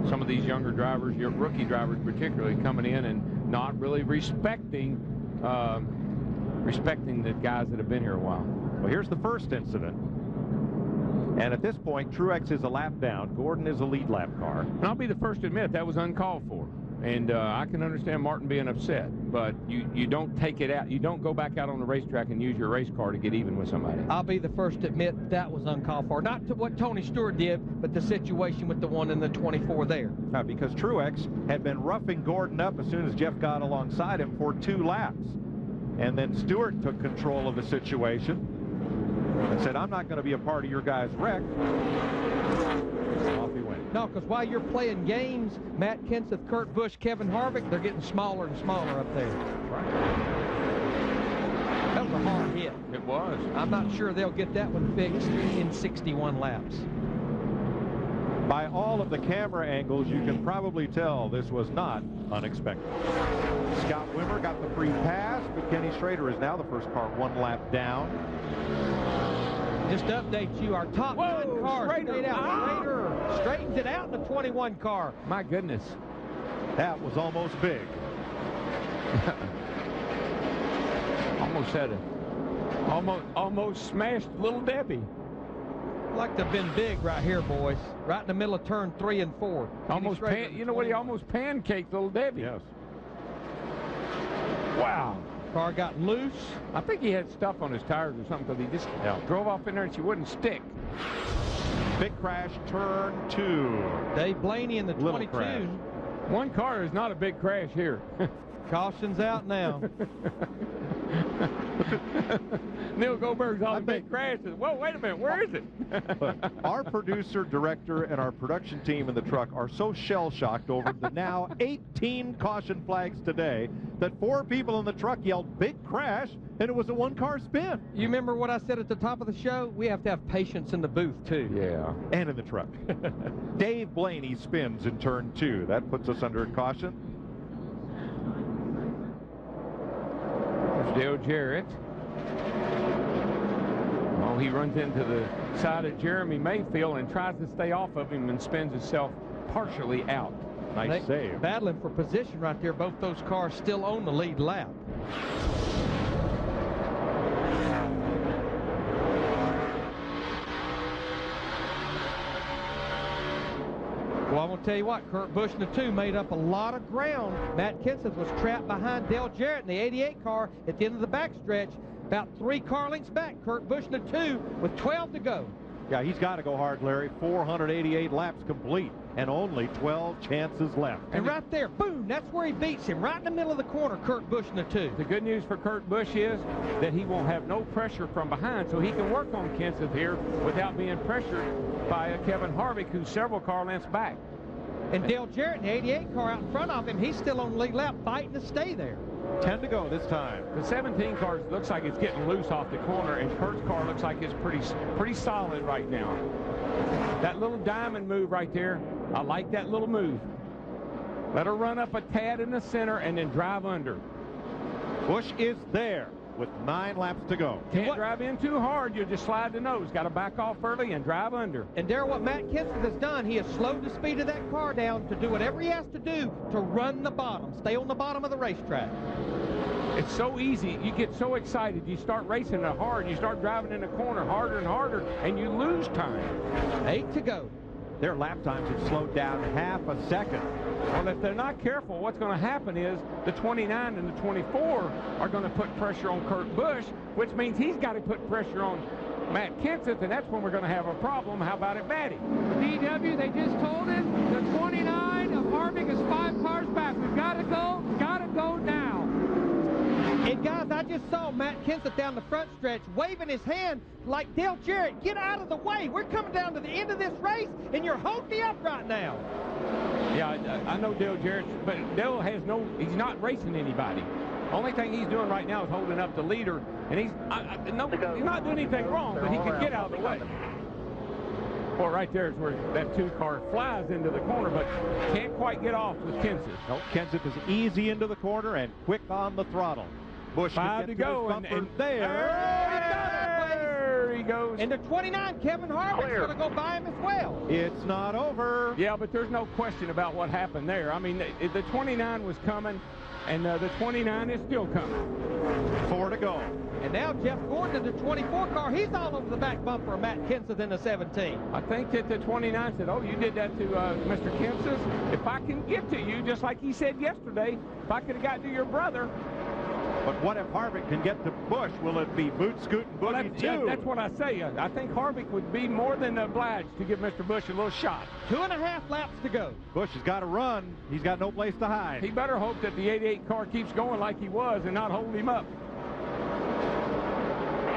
some of these younger drivers, your rookie drivers particularly, coming in and not really respecting the guys that have been here a while. Well, here's the first incident. And at this point, Truex is a lap down. Gordon is a lead lap car. And I'll be the first to admit that was uncalled for. And I can understand Martin being upset, but you don't take it out. You don't go back out on the racetrack and use your race car to get even with somebody. I'll be the first to admit that was uncalled for. Not to what Tony Stewart did, but the situation with the one in the 24 there. Because Truex had been roughing Gordon up as soon as Jeff got alongside him for 2 laps. And then Stewart took control of the situation and said, I'm not going to be a part of your guys' wreck. Off he went. No, because while you're playing games, Matt Kenseth, Kurt Busch, Kevin Harvick, they're getting smaller and smaller up there. Right. That was a hard hit. It was. I'm not sure they'll get that one fixed in 61 laps. By all of the camera angles, you can probably tell this was not unexpected. Scott Wimmer got the free pass, but Kenny Schrader is now the first car 1 lap down. Just to update you, our top 9 cars straight out. Schrader straightens it out in the 21 car. My goodness. That was almost big. Almost had almost smashed Little Debbie. Like to have been big right here, boys. Right in the middle of turn 3 and 4. Almost you know what? He almost pancaked Little Debbie. Yes. Wow. Car got loose. I think he had stuff on his tires or something because he just drove off in there and she wouldn't stick. Big crash, turn 2. Dave Blaney in the 22. Crash. One car is not a big crash here. Caution's out now. Neil Goldberg's on the big crashes. Whoa, wait a minute, where is it? Our producer, director, and our production team in the truck are so shell-shocked over the now 18 caution flags today that 4 people in the truck yelled big crash, and it was a one-car spin. You remember what I said at the top of the show? We have to have patience in the booth, too. Yeah. And in the truck. Dave Blaney spins in turn 2. That puts us under caution. Dale Jarrett. Oh, he runs into the side of Jeremy Mayfield and tries to stay off of him and spins himself partially out. Nice save. Battling for position right there. Both those cars still on the lead lap. Well, I'm going to tell you what, Kurt Busch in the 2 made up a lot of ground. Matt Kenseth was trapped behind Dale Jarrett in the 88 car at the end of the backstretch. About 3 car lengths back, Kurt Busch in the 2 with 12 to go. Yeah, he's got to go hard, Larry. 488 laps complete and only 12 chances left. And right there, boom, that's where he beats him, right in the middle of the corner, Kurt Busch in the 2. The good news for Kurt Busch is that he won't have no pressure from behind, so he can work on Kenseth here without being pressured by Kevin Harvick, who's several car lengths back. And Dale Jarrett in the 88 car out in front of him, he's still on the lead lap fighting to stay there. 10 to go this time. The 17 car looks like it's getting loose off the corner, and Kurt's car looks like it's pretty solid right now. That little diamond move right there, I like that little move. Let her run up a tad in the center and then drive under. Busch is there with 9 laps to go. Can't drive in too hard. You'll just slide the nose. Got to back off early and drive under. And Darrell, what Matt Kenseth has done, he has slowed the speed of that car down to do whatever he has to do to run the bottom, stay on the bottom of the racetrack. It's so easy. You get so excited. You start racing it hard. You start driving in the corner harder and harder, and you lose time. 8 to go. Their lap times have slowed down half a second. Well, if they're not careful, what's going to happen is the 29 and the 24 are going to put pressure on Kurt Busch, which means he's got to put pressure on Matt Kenseth, and that's when we're going to have a problem. How about it, Matty? DW, they just told him the 29 of Harvick is 5 cars back. We've got to go now. And guys, I just saw Matt Kenseth down the front stretch waving his hand like, Dale Jarrett, get out of the way. We're coming down to the end of this race, and you're holding me up right now. Yeah, I know Dale Jarrett, but Dale has he's not racing anybody. Only thing he's doing right now is holding up the leader, and he's not doing anything wrong, but he can get out of the way. Well, right there is where that 2 car flies into the corner, but can't quite get off with Kenseth. Nope, Kenseth is easy into the corner and quick on the throttle. Busch 5 to go, and there he goes. And the 29, Kevin Harvick's going to go by him as well. It's not over. Yeah, but there's no question about what happened there. I mean, the 29 was coming, and the 29 is still coming. 4 to go. And now Jeff Gordon in the 24 car, he's all over the back bumper of Matt Kenseth in the 17. I think that the 29 said, oh, you did that to Mr. Kenseth? If I can get to you, just like he said yesterday, if I could have got to your brother. But what if Harvick can get to Busch? Will it be boot, scoot, and boogie too? That's what I say. I think Harvick would be more than obliged to give Mr. Busch a little shot. 2.5 laps to go. Busch has got to run. He's got no place to hide. He better hope that the 88 car keeps going like he was and not hold him up.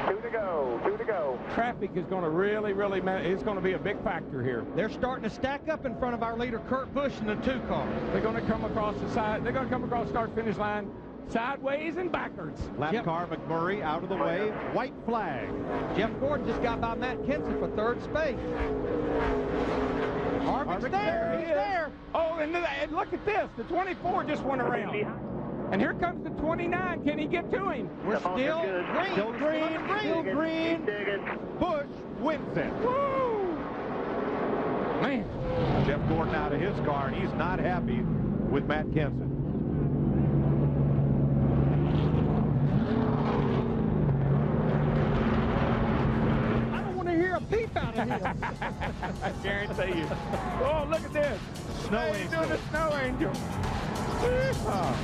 2 to go. 2 to go. Traffic is going to really, it's going to be a big factor here. They're starting to stack up in front of our leader, Kurt Busch, in the 2 car. They're going to come across the side. They're going to come across the start-finish line sideways and backwards. Lap car McMurray out of the way. White flag. Jeff Gordon just got by Matt Kenseth for 3rd space. Harvick's there. He's there. Oh, and look at this. The 24 just went around. And here comes the 29. Can he get to him? We're still green. Still green. Still green. Busch wins it. Woo! Man. Jeff Gordon out of his car, and he's not happy with Matt Kenseth. I guarantee you. Oh, look at this. Snow Hey, angel. doing the snow angel. Yeehaw.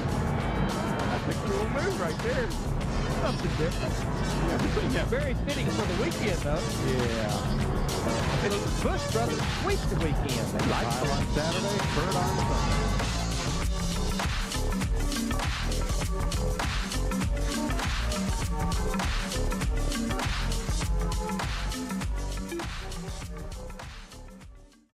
That's a cool move right there. Something different. Yeah. Very fitting for the weekend, though. Yeah. It's the Bush Brothers sweep the weekend. They like Kyle on Saturday, Bert on Sunday.